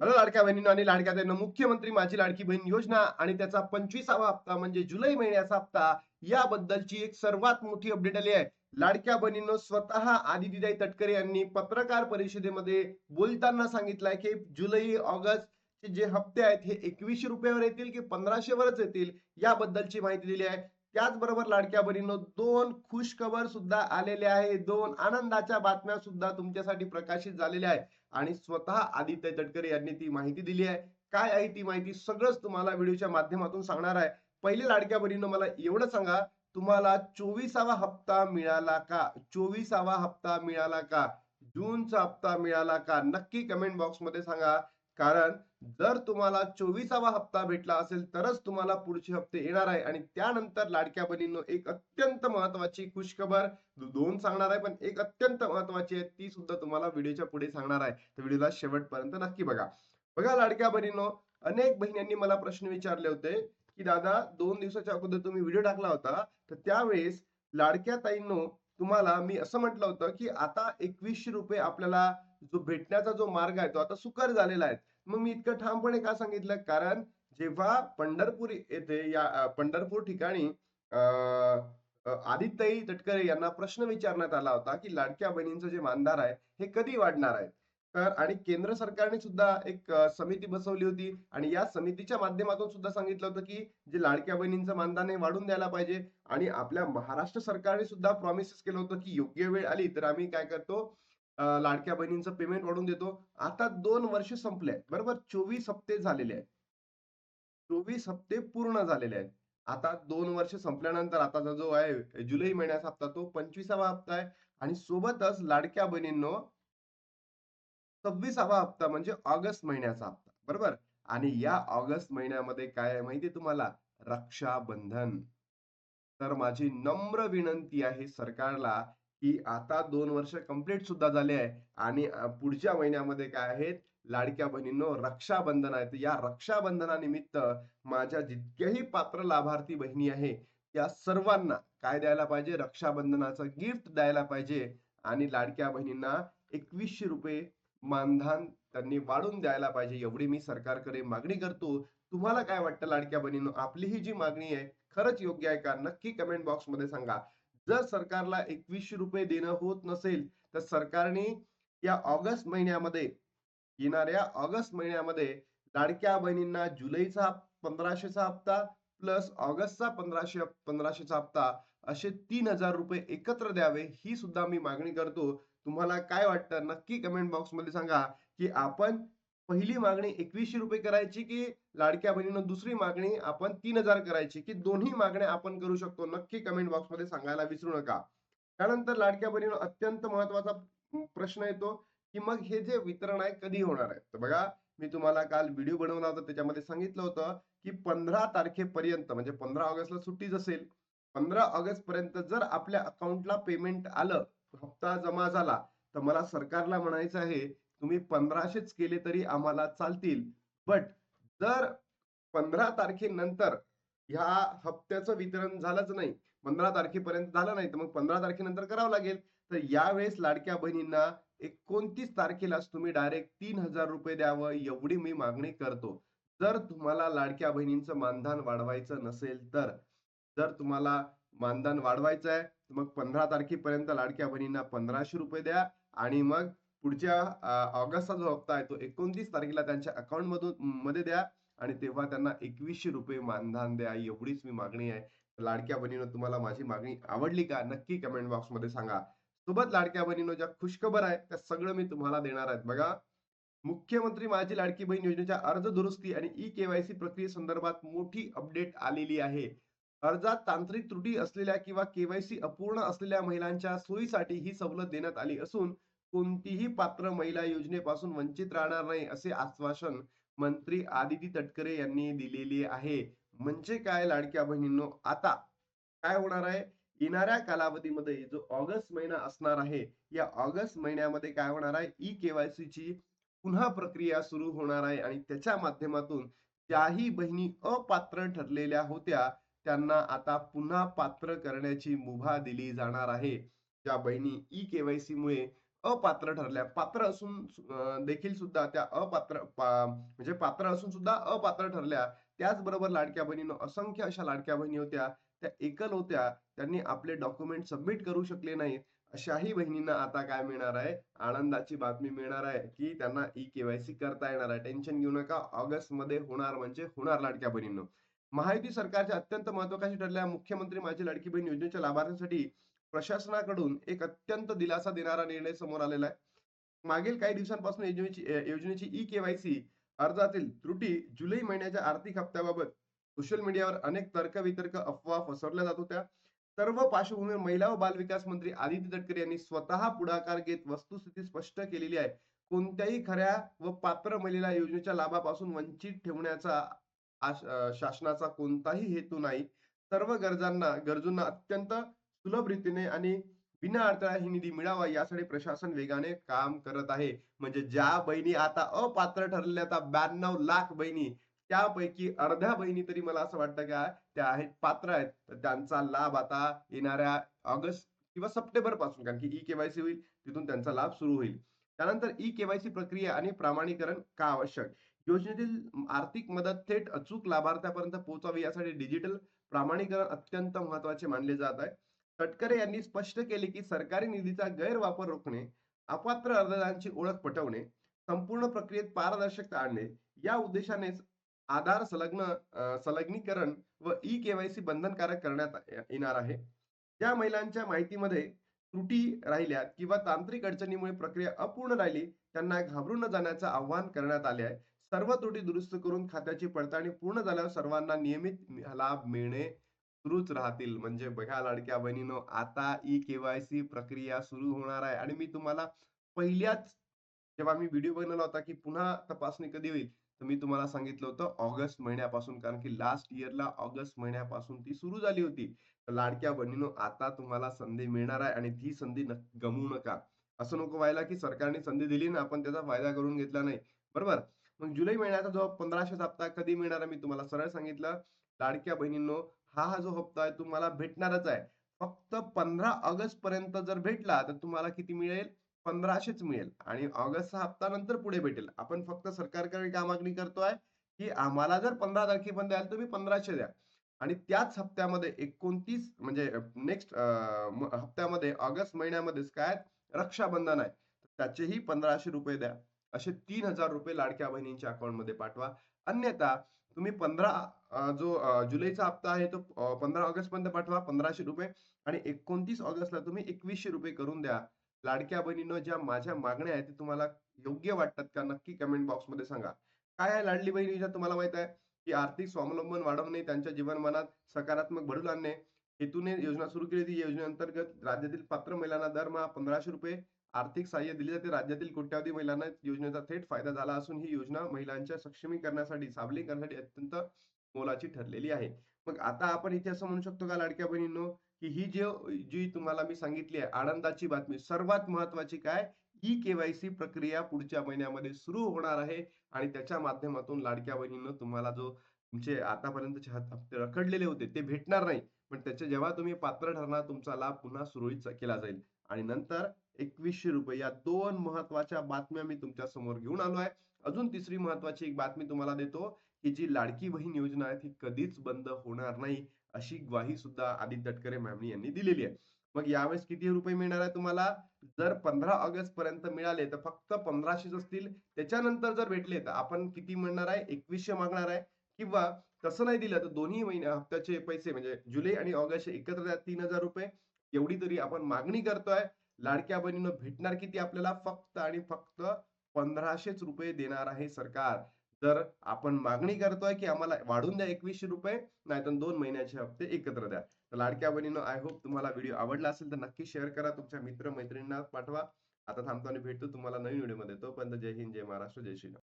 Hello लाडक्या बहिणींनो आणि लाडक्या ताईंनो, मुख्यमंत्री माझी लाडकी बहीण योजना आणि त्याचा 25वा हप्ता म्हणजे जुलै महिन्याचा हप्ता याबद्दलची एक सर्वात मोठी अपडेट आली आहे. लाडक्या बहिणींनो, स्वतः आदितीताई तटकरे यांनी पत्रकार परिषदेमध्ये बोलताना सांगितलंय की जुलै ऑगस्ट जे हप्ते आहेत हे 2100 रुपयावर येतील की 1500 वरच येतील, याबद्दलची माहिती दिली आहे. त्याचबरोबर लाडक्या बहिणींनो, दोन खुशखबर सुद्धा आलेले आहे, दोन आनंदाच्या बातम्या सुद्धा तुमच्यासाठी प्रकाशित झालेल्या आहेत. आणि स्वतः आदित्य तटकरे यांनी ती माहिती दिली आहे. काय आहे ती माहिती सगळंच तुम्हाला व्हिडिओच्या माध्यमातून सांगणार आहे. पहिले लाडक्या बहिणींनो, मला एवढं सांगा, तुम्हाला 24वा हप्ता मिळाला का? 24वा हप्ता मिळाला का? जूनचा हप्ता मिळाला का? नक्की कमेंट बॉक्समध्ये सांगा. कारण जर तुम्हाला 24वा हप्ता भेटला असेल तरच तुम्हाला पुढचे हप्ते येणार आहे. आणि त्यानंतर लाडक्या बहिणींनो, एक अत्यंत महत्वाची खुशखबर, दोन सांगणार आहे पण एक अत्यंत महत्वाची आहे, ती सुद्धा तुम्हाला व्हिडिओच्या पुढे सांगणार आहे. तर व्हिडिओला शेवटपर्यंत नक्की बघा. बघा लाडक्या बहिणींनो, अनेक बहिणींनी मला प्रश्न विचारले होते की दादा, 2 दिवसाच्या अगोदर तुम्ही व्हिडिओ टाकला होता, तर त्यावेळेस लाडक्या ताईंनो तुम्हाला मी असं म्हटलं होतं की आता 2100 रुपये आपल्याला जो भेटण्याचा जो मार्ग आहे तो आता सुकर झालेला आहे. मग मी इतकं ठामपणे का सांगितलं? कारण जेव्हा पंढरपूर येथे पंढरपूर ठिकाणी आदित्यताई तटकरे यांना प्रश्न विचारण्यात आला होता की लाडक्या बहिणींचं जे मानधन आहे हे कधी वाढणार आहे. तर आणि केंद्र सरकारने सुद्धा एक समिती बसवली होती आणि या समितीच्या माध्यमातून सुद्धा सांगितलं होतं की जे लाडक्या बहिणींचं मानधन आहे वाढून द्यायला पाहिजे. आणि आपल्या महाराष्ट्र सरकारने सुद्धा प्रॉमिसेस केलं होतं की योग्य वेळ आली तर आम्ही काय करतो, लाडक्या बहिणींचं पेमेंट वाढवून देतो. आता 2 वर्ष संपले, बरोबर, 24 हप्ते झालेले आहेत. 24 हप्ते पूर्ण झालेले आहेत. आता 2 वर्ष संपल्यानंतर आताचा जो आहे जुलै महिन्याचा हप्ता तो 25वा हप्ता आहे. आणि सोबतच लाडक्या बहिणींनो, 26वा हप्ता म्हणजे ऑगस्ट महिन्याचा हप्ता, बरोबर. आणि या ऑगस्ट महिन्यामध्ये काय आहे माहितीये तुम्हाला? रक्षाबंधन. तर माझी नम्र विनंती आहे सरकारला, की आता 2 वर्ष कंप्लीट सुद्धा झाले आहे आणि पुढच्या महिन्यामध्ये काय आहेत, लाडक्या बहिणींनो, रक्षाबंधन आहे. तर या रक्षाबंधनानिमित्त माझ्या जितक्याही पात्र लाभार्थी बहिणी आहे, त्या सर्वांना काय द्यायला पाहिजे? रक्षाबंधनाचं गिफ्ट द्यायला पाहिजे. आणि लाडक्या बहिणींना 2100 रुपये मानधन त्यांनी वाढवून द्यायला पाहिजे, एवढी मी सरकारकडे मागणी करतो. तुम्हाला काय वाटतं लाडक्या बहिणींनो? आपली ही जी मागणी आहे खरंच योग्य आहे का? नक्की कमेंट बॉक्समध्ये सांगा. जर सरकारला 2100 रुपये देणं होत नसेल, तर सरकारने या ऑगस्ट महिन्यामध्ये, येणाऱ्या ऑगस्ट महिन्यामध्ये लाडक्या बहिणींना जुलैचा 1500चा हप्ता प्लस ऑगस्टचा 1500चा हप्ता, असे 3000 रुपये एकत्र द्यावे, ही सुद्धा मी मागणी करतो. तुम्हाला काय वाटतं? नक्की कमेंट बॉक्समध्ये सांगा, की आपण पहिली मागणी 2100 रुपये करायची, की लाडक्या बहिणींनो दुसरी मागणी आपण 3000 करायची, की दोन्ही मागण्या आपण करू शकतो? नक्की कमेंट बॉक्समध्ये सांगायला विसरू नका. त्यानंतर लाडक्या बहिणींनो, अत्यंत महत्त्वाचा प्रश्न येतो, की मग हे जे वितरण आहे कधी होणार आहे? तर बघा, मी तुम्हाला काल व्हिडिओ बनवला होता, त्याच्यामध्ये सांगितलं होतं, की 15 तारखेपर्यंत म्हणजे 15 ऑगस्टला सुट्टीच असेल. 15 ऑगस्ट पर्यंत जर आपल्या अकाउंटला पेमेंट आलं, हप्ता जमा झाला, तर मला सरकारला म्हणायचं आहे, तुम्ही 1500च केले तरी आम्हाला चालतील. बट जर 15 तारखेनंतर ह्या हप्त्याचं वितरण झालंच नाही, 15 तारखेपर्यंत झालं नाही, तर मग 15 तारखेनंतर करावं लागेल. तर यावेळेस लाडक्या बहिणींना 29 तारखेलाच तुम्ही डायरेक्ट 3000 रुपये द्यावं, एवढी मी मागणी करतो. जर तुम्हाला लाडक्या बहिणींचं मानधन वाढवायचं नसेल तर, जर तुम्हाला मानधन वाढवायचं आहे, तर मग 15 तारखेपर्यंत लाडक्या बहिणींना 1500 रुपये द्या. आणि मग पुढच्या ऑगस्टचा जो हप्ता आहे तो 29 तारखेला त्यांच्या अकाउंट मध्ये द्या. आणि तेव्हा त्यांना 2100 रुपये मानधन द्या, एवढीच मी मागणी आहे. लाडक्या बहिणींनो, तुम्हाला माझी मागणी आवडली का? नक्की कमेंट बॉक्समध्ये सांगा. सोबत लाडक्या बहिणींनो, ज्या खुशखबर आहेत त्या सगळं मी तुम्हाला देणार आहेत. बघा, मुख्यमंत्री माझी लाडकी बहीण योजनेच्या अर्ज दुरुस्ती आणि ई-केवायसी प्रक्रियेसंदर्भात मोठी अपडेट आलेली आहे. अर्जात तांत्रिक त्रुटी असलेल्या किंवा केवायसी अपूर्ण असलेल्या महिलांच्या सोयीसाठी ही सवलत देण्यात आली असून कोणतीही पात्र महिला योजनेपासून वंचित राहणार नाही, असे आश्वासन मंत्री आदिती तटकरे यांनी दिलेली आहे. म्हणजे काय लाडक्या बहिणींनो, आता काय होणार आहे? येणाऱ्या कालावधीमध्ये जो ऑगस्ट महिना असणार आहे, या ऑगस्ट महिन्यामध्ये काय होणार आहे? ई-केवायसी ची पुन्हा प्रक्रिया सुरू होणार आहे आणि त्याच्या माध्यमातून ज्याही बहिणी अपात्र ठरलेल्या होत्या, त्यांना आता पुन्हा पात्र करण्याची मुभा दिली जाणार आहे. ज्या बहिणी ई-केवायसी मुळे अपात्र ठरल्या. पात्र असून देखील सुद्धा त्या म्हणजे पात्र असून सुद्धा अपात्र ठरल्या. त्याचबरोबर लाडक्या बहिणींनो, असंख्य अशा लाडक्या बहिणी होत्या, त्या एकल होत्या. त्यांनी आपले डॉक्युमेंट सबमिट करू शकले नाहीत. अशाही बहिणींना आता काय मिळणार आहे? आनंदाची बातमी मिळणार आहे, की त्यांना ई-के-वाय-सी करता येणार आहे. टेन्शन घेऊ नका. ऑगस्टमध्ये होणार म्हणजे होणार लाडक्या बहिणींनो. महायुती सरकारच्या अत्यंत महत्त्वाकांक्षी ठरलेल्या मुख्यमंत्री माझी लाडकी बहीण योजनेच्या लाभार्थ्यांसाठी प्रशासनाकडून एक अत्यंत दिलासा देणारा निर्णय समोर आलेला आहे. मागील काही दिवसांपासून योजनेची ई-के-वाय-सी अर्जातील त्रुटी जुलै महिन्याच्या आर्थिक हप्त्याबाबत सोशल मीडियावर अनेक तर्क-वितर्क, अफवा पसरवल्या जात होत्या. सर्व पार्श्वभूमीवर महिला व बालविकास मंत्री आदिती तटकरे यांनी स्वतः पुढाकार घेत वस्तुस्थिती स्पष्ट केलेली आहे. कोणत्याही खऱ्या व पात्र महिलेला योजनेच्या लाभापासून वंचित ठेवण्याचा शासनाचा कोणताही हेतू नाही. सर्व गरजूंना अत्यंत सुलभ रीतीने आणि विनाअडथळा ही निधी मिळावा यासाठी प्रशासन वेगाने काम करत आहे. म्हणजे ज्या बहिणी आता अपात्र ठरलेल्या आता 92 लाख बहिणी, त्यापैकी अर्ध्या बहिणी तरी मला असं वाटतं का त्या आहेत पात्र आहेत. तर त्यांचा लाभ आता येणाऱ्या ऑगस्ट किंवा सप्टेंबर पासून कारण की ई-के-वाय-सी होईल, तिथून त्यांचा लाभ सुरू होईल. त्यानंतर ई-के-वाय-सी प्रक्रिया आणि प्रमाणीकरण का आवश्यक? योजनेतील आर्थिक मदत थेट अचूक लाभार्थ्यापर्यंत पोहोचावी यासाठी डिजिटल प्रमाणीकरण अत्यंत महत्त्वाचे मानले जात आहे. तटकरे यांनी स्पष्ट केले की सरकारी निधीचा गैरवापर रोखणे, अपात्र अर्जदारांची ओळख पटवणे, संपूर्ण प्रक्रियेत पारदर्शकता आणणे या उद्देशानेच आधार संलग्नीकरण व ई-के-वाय-सी बंधनकारक करण्यात येणार आहे. ज्या महिलांच्या माहितीमध्ये त्रुटी राहिल्या किंवा तांत्रिक अडचणीमुळे प्रक्रिया अपूर्ण राहिली, त्यांना घाबरून न जाण्याचं आवाहन करण्यात आले आहे. सर्व त्रुटी दुरुस्त करून खात्याची पडताळणी पूर्ण झाल्यावर सर्वांना नियमित लाभ मिळणे सुरूच राहतील. म्हणजे बघा लाडक्या बहिणींनो, आता ई-के-वाय-सी प्रक्रिया सुरू होणार आहे आणि मी तुम्हाला पहिल्याच जेव्हा मी व्हिडिओ बनवला होता, की पुन्हा तपासणी कधी होईल? तर मी तुम्हाला सांगितलं होतं ऑगस्ट महिन्यापासून. कारण की लास्ट इयरला ऑगस्ट महिन्यापासून ती सुरू झाली होती. तर लाडक्या बहिणींनो, आता तुम्हाला संधी मिळणार आहे आणि ती संधी गमावू नका. असं नको व्हायला, की सरकारने संधी दिली ना आपण त्याचा फायदा करून घेतला नाही. बरोबर? मग जुलै महिन्याचा जो 1500 हप्ता कधी मिळणार आहे? मी तुम्हाला सरळ सांगितलं. लाडक्या बहिणींनो, हा जो हप्ता आहे तुम्हाला भेटणारच आहे. फक्त 15 ऑगस्ट पर्यंत जर भेटला, तर तुम्हाला किती मिळेल? 1500च मिळेल आणि ऑगस्टचा हप्ता नंतर पुढे भेटेल. आपण फक्त सरकारकडे काय मागणी करतोय, की आम्हाला जर 15 तारखेपर्यंत द्याल, तुम्ही 1500 द्या. आणि त्याच हप्त्यामध्ये 29 म्हणजे नेक्स्ट हप्त्यामध्ये ऑगस्ट महिन्यामध्येच काय रक्षाबंधन आहे. त्याचेही ₹1500 द्या. असे ₹3000 लाडक्या बहिणींच्या अकाउंटमध्ये पाठवा. अन्यथा तुम्ही जुलैचा हप्ता आहे तो 15 ऑगस्टपर्यंत पाठवा ₹1500 आणि 29 ऑगस्टला तुम्ही ₹2100 करून द्या. लाडक्या बहिणींनो, ज्या माझ्या मागण्या आहेत, ते तुम्हाला योग्य वाटतात का? नक्की कमेंट बॉक्समध्ये सांगा. काय आहे लाडली बहीण योजना तुम्हाला माहीत आहे, की आर्थिक स्वावलंबन वाढवणे, त्यांच्या जीवनमानात सकारात्मक बदल आणणे हेतूने योजना सुरू केली होती. या योजनेअंतर्गत राज्यातील पात्र महिलांना दरमहा ₹1500 आर्थिक सहाय्य दिले जाते. राज्यातील कोट्यावधी महिलांना योजनेचा थेट फायदा झाला असून ही योजना महिलांच्या सक्षमीकरणासाठी, सबलीकरणासाठी अत्यंत मोलाची ठरलेली आहे. मग आता आपण इथे असं म्हणू शकतो का लाडक्या बहिणींनो, की जी तुम्हाला मी सांगितली आहे आनंदाची बातमी सर्वात महत्त्वाची काय? ई-के-वाय-सी प्रक्रिया पुढच्या महिन्यामध्ये सुरू होणार आहे आणि त्याच्या माध्यमातून लाडक्या बहिणींनो तुम्हाला जो तुमचे आतापर्यंतचे हप्ते रखडलेले होते ते भेटणार नाही. पण त्याचे जेव्हा तुम्ही पात्र ठरणार तुमचा लाभ पुन्हा सुरळीत केला जाईल आणि नंतर ₹2100 या 2 महत्त्वाच्या बातम्या मी तुमच्या समोर घेऊन आलो आहे. अजून तिसरी महत्त्वाची एक बातमी तुम्हाला देतो, की जी लाडकी बहीण योजना आहे ती कधीच बंद होणार नाही. अशी ग्वाही सुद्धा आदित्य तटकरे मॅमनी यांनी दिलेली आहे. मग यावेळेस किती रुपये मिळणार आहे तुम्हाला? जर 15 ऑगस्ट पर्यंत मिळाले तर फक्त 1500च असतील. त्याच्यानंतर जर भेटले तर आपण किती म्हणणार आहे? 2100 मागणार आहे किंवा तसं नाही दिलं तर दोन्ही हप्त्याचे पैसे म्हणजे जुलै आणि ऑगस्ट एकत्र द्या ₹3000 एवढी तरी आपण मागणी करतोय. लाडक्या बहिणींनो भेटणार किती आपल्याला? फक्त आणि फक्त ₹1500च देणार आहे सरकार. तर आपण मागणी करतोय, की आम्हाला वाढवून द्या ₹2100 नाहीतर 2 महिन्याचे हप्ते एकत्र द्या. तर लाडक्या बहिणींनो, आय होप तुम्हाला व्हिडिओ आवडला असेल तर नक्की शेअर करा. तुमच्या मित्र-मैत्रिणींना पाठवा. आता थांबतो आणि भेटतो तुम्हाला नवीन व्हिडिओमध्ये. तोपर्यंत जय हिंद, जय महाराष्ट्र, जय श्रीराम.